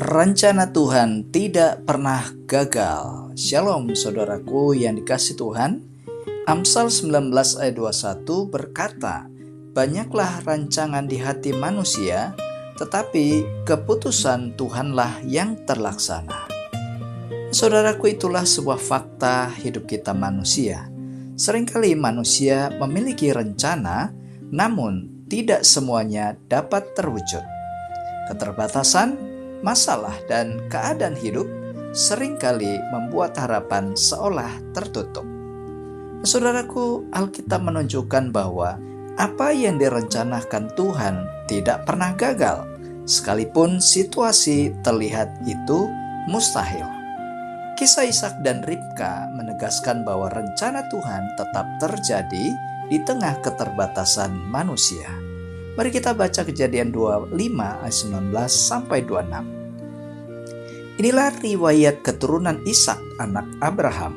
Rencana Tuhan tidak pernah gagal. Shalom saudaraku yang dikasihi Tuhan. Amsal 19 ayat 21 berkata, "Banyaklah rancangan di hati manusia, tetapi keputusan Tuhanlah yang terlaksana." Saudaraku, itulah sebuah fakta hidup kita manusia. Seringkali manusia memiliki rencana, namun tidak semuanya dapat terwujud. Keterbatasan, masalah, dan keadaan hidup seringkali membuat harapan seolah tertutup. Saudaraku, Alkitab menunjukkan bahwa apa yang direncanakan Tuhan tidak pernah gagal, sekalipun situasi terlihat itu mustahil. Kisah Ishak dan Ribka menegaskan bahwa rencana Tuhan tetap terjadi di tengah keterbatasan manusia. Mari kita baca Kejadian 25 ayat 19 sampai 26. Inilah riwayat keturunan Ishak anak Abraham.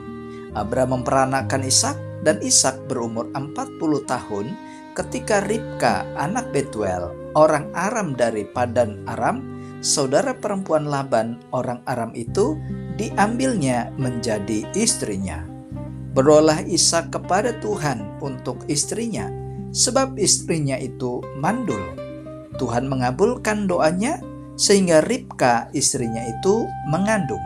Abraham memperanakan Ishak dan Ishak berumur 40 tahun ketika Ribka anak Betuel, orang Aram dari Padan Aram, saudara perempuan Laban orang Aram itu, diambilnya menjadi istrinya. Berdoalah Ishak kepada Tuhan untuk istrinya, sebab istrinya itu mandul. Tuhan mengabulkan doanya sehingga Ribka istrinya itu mengandung.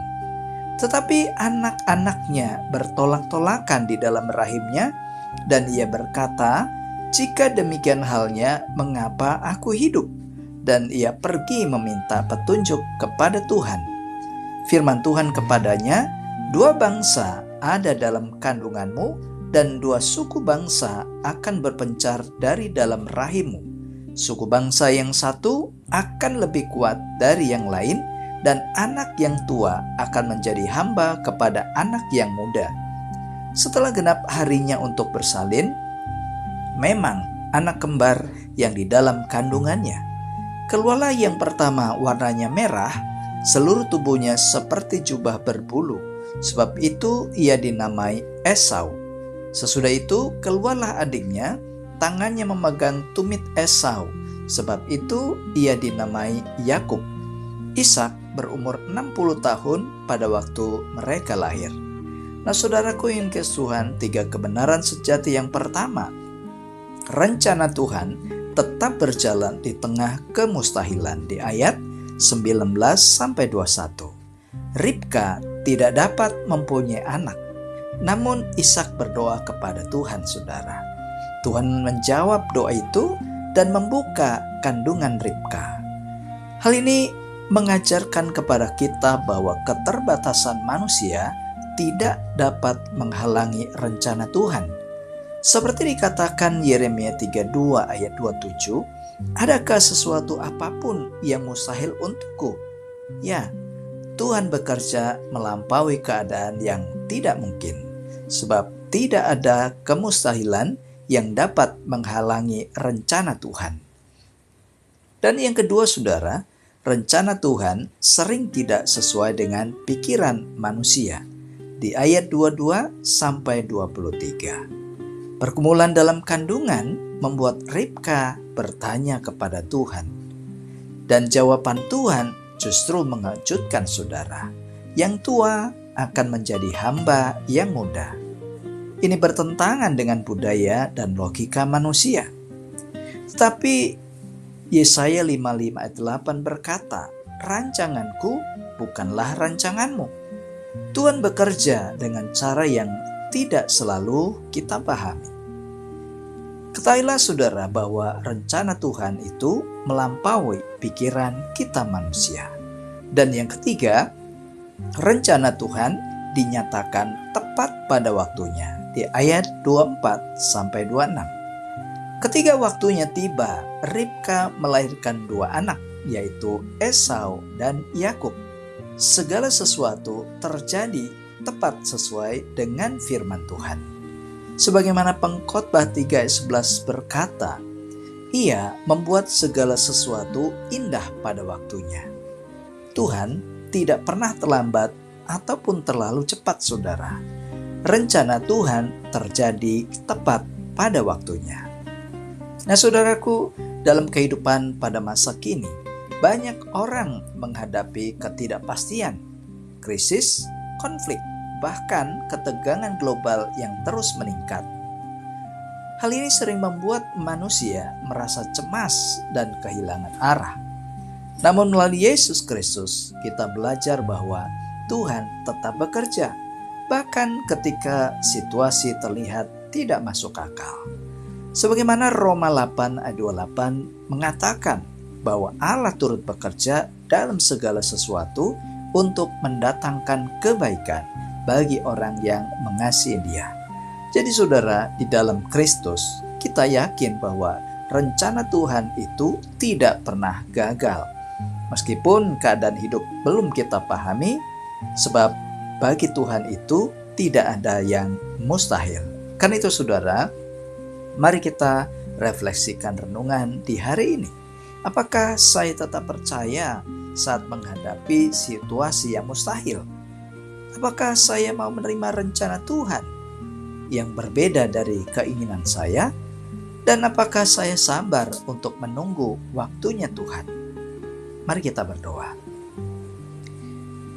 Tetapi anak-anaknya bertolak-tolakan di dalam rahimnya, dan ia berkata, "Jika demikian halnya, mengapa aku hidup?" Dan ia pergi meminta petunjuk kepada Tuhan. Firman Tuhan kepadanya, "Dua bangsa ada dalam kandunganmu, dan dua suku bangsa akan berpencar dari dalam rahimmu. Suku bangsa yang satu akan lebih kuat dari yang lain, dan anak yang tua akan menjadi hamba kepada anak yang muda." Setelah genap harinya untuk bersalin, memang anak kembar yang di dalam kandungannya. Keluarlah yang pertama, warnanya merah, seluruh tubuhnya seperti jubah berbulu, sebab itu ia dinamai Esau. Sesudah itu keluarlah adiknya, tangannya memegang tumit Esau, sebab itu ia dinamai Yakub. Ishak berumur 60 tahun pada waktu mereka lahir. Nah, saudaraku yang dikasihi Tuhan, tiga kebenaran sejati. Yang pertama, rencana Tuhan tetap berjalan di tengah kemustahilan, di ayat 19 sampai 21. Ribka tidak dapat mempunyai anak, namun Ishak berdoa kepada Tuhan, saudara. Tuhan menjawab doa itu dan membuka kandungan Ribka. Hal ini mengajarkan kepada kita bahwa keterbatasan manusia tidak dapat menghalangi rencana Tuhan. Seperti dikatakan Yeremia 32 ayat 27, "Adakah sesuatu apapun yang mustahil untukku?" Ya, Tuhan bekerja melampaui keadaan yang tidak mungkin, sebab tidak ada kemustahilan yang dapat menghalangi rencana Tuhan. Dan yang kedua, saudara, rencana Tuhan sering tidak sesuai dengan pikiran manusia. Di ayat 22 sampai 23. Pergumulan dalam kandungan membuat Ribka bertanya kepada Tuhan. Dan jawaban Tuhan justru mengejutkan, saudara. Yang tua akan menjadi hamba yang muda. Ini bertentangan dengan budaya dan logika manusia. Tetapi Yesaya 55 ayat 8 berkata, "Rancanganku bukanlah rancanganmu." Tuhan bekerja dengan cara yang tidak selalu kita pahami. Ketahuilah, saudara, bahwa rencana Tuhan itu melampaui pikiran kita manusia. Dan yang ketiga, rencana Tuhan dinyatakan tepat pada waktunya, di ayat 24 sampai 26. Ketika waktunya tiba, Ribka melahirkan dua anak, yaitu Esau dan Yakub. Segala sesuatu terjadi tepat sesuai dengan firman Tuhan. Sebagaimana Pengkhotbah 3 ayat 11 berkata, "Ia membuat segala sesuatu indah pada waktunya." Tuhan tidak pernah terlambat ataupun terlalu cepat, saudara. Rencana Tuhan terjadi tepat pada waktunya. Nah, saudaraku, dalam kehidupan pada masa kini, banyak orang menghadapi ketidakpastian, krisis, konflik, bahkan ketegangan global yang terus meningkat. Hal ini sering membuat manusia merasa cemas dan kehilangan arah. Namun melalui Yesus Kristus, kita belajar bahwa Tuhan tetap bekerja, bahkan ketika situasi terlihat tidak masuk akal. Sebagaimana Roma 8 ayat 28 mengatakan bahwa Allah turut bekerja dalam segala sesuatu untuk mendatangkan kebaikan bagi orang yang mengasihi Dia. Jadi saudara, di dalam Kristus kita yakin bahwa rencana Tuhan itu tidak pernah gagal. Meskipun keadaan hidup belum kita pahami, sebab bagi Tuhan itu tidak ada yang mustahil. Karena itu saudara, mari kita refleksikan renungan di hari ini. Apakah saya tetap percaya saat menghadapi situasi yang mustahil? Apakah saya mau menerima rencana Tuhan yang berbeda dari keinginan saya? Dan apakah saya sabar untuk menunggu waktunya Tuhan? Mari kita berdoa.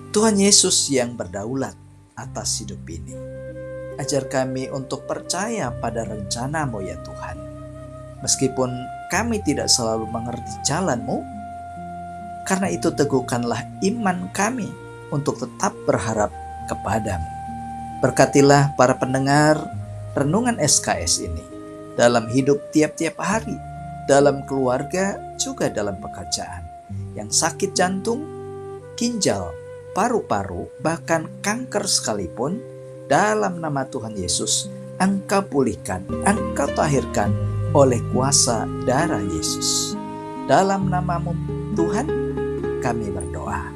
Tuhan Yesus yang berdaulat atas hidup ini, ajar kami untuk percaya pada rencana-Mu ya Tuhan. Meskipun kami tidak selalu mengerti jalan-Mu, karena itu teguhkanlah iman kami untuk tetap berharap kepadamu. Berkatilah para pendengar renungan SKS ini dalam hidup tiap-tiap hari, dalam keluarga, juga dalam pekerjaan. Yang sakit jantung, ginjal, paru-paru, bahkan kanker sekalipun, dalam nama Tuhan Yesus, Engkau pulihkan, Engkau tahirkan oleh kuasa darah Yesus. Dalam nama-Mu Tuhan, kami berdoa.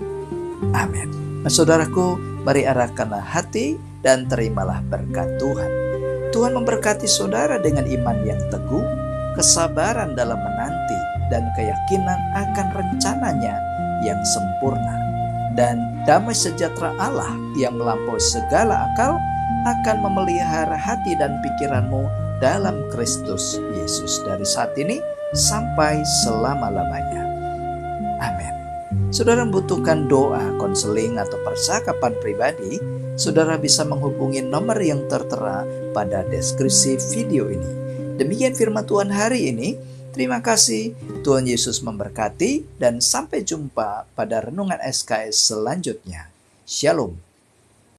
Amin. Saudaraku, mari arahkanlah hati dan terimalah berkat Tuhan. Tuhan memberkati saudara dengan iman yang teguh, kesabaran dalam menanti, dan keyakinan akan rencananya yang sempurna. Dan damai sejahtera Allah yang melampaui segala akal akan memelihara hati dan pikiranmu dalam Kristus Yesus dari saat ini sampai selama-lamanya. Amin. Saudara membutuhkan doa, konseling, atau percakapan pribadi, saudara bisa menghubungi nomor yang tertera pada deskripsi video ini. Demikian firman Tuhan hari ini. Terima kasih, Tuhan Yesus memberkati, dan sampai jumpa pada renungan SKS selanjutnya. Shalom.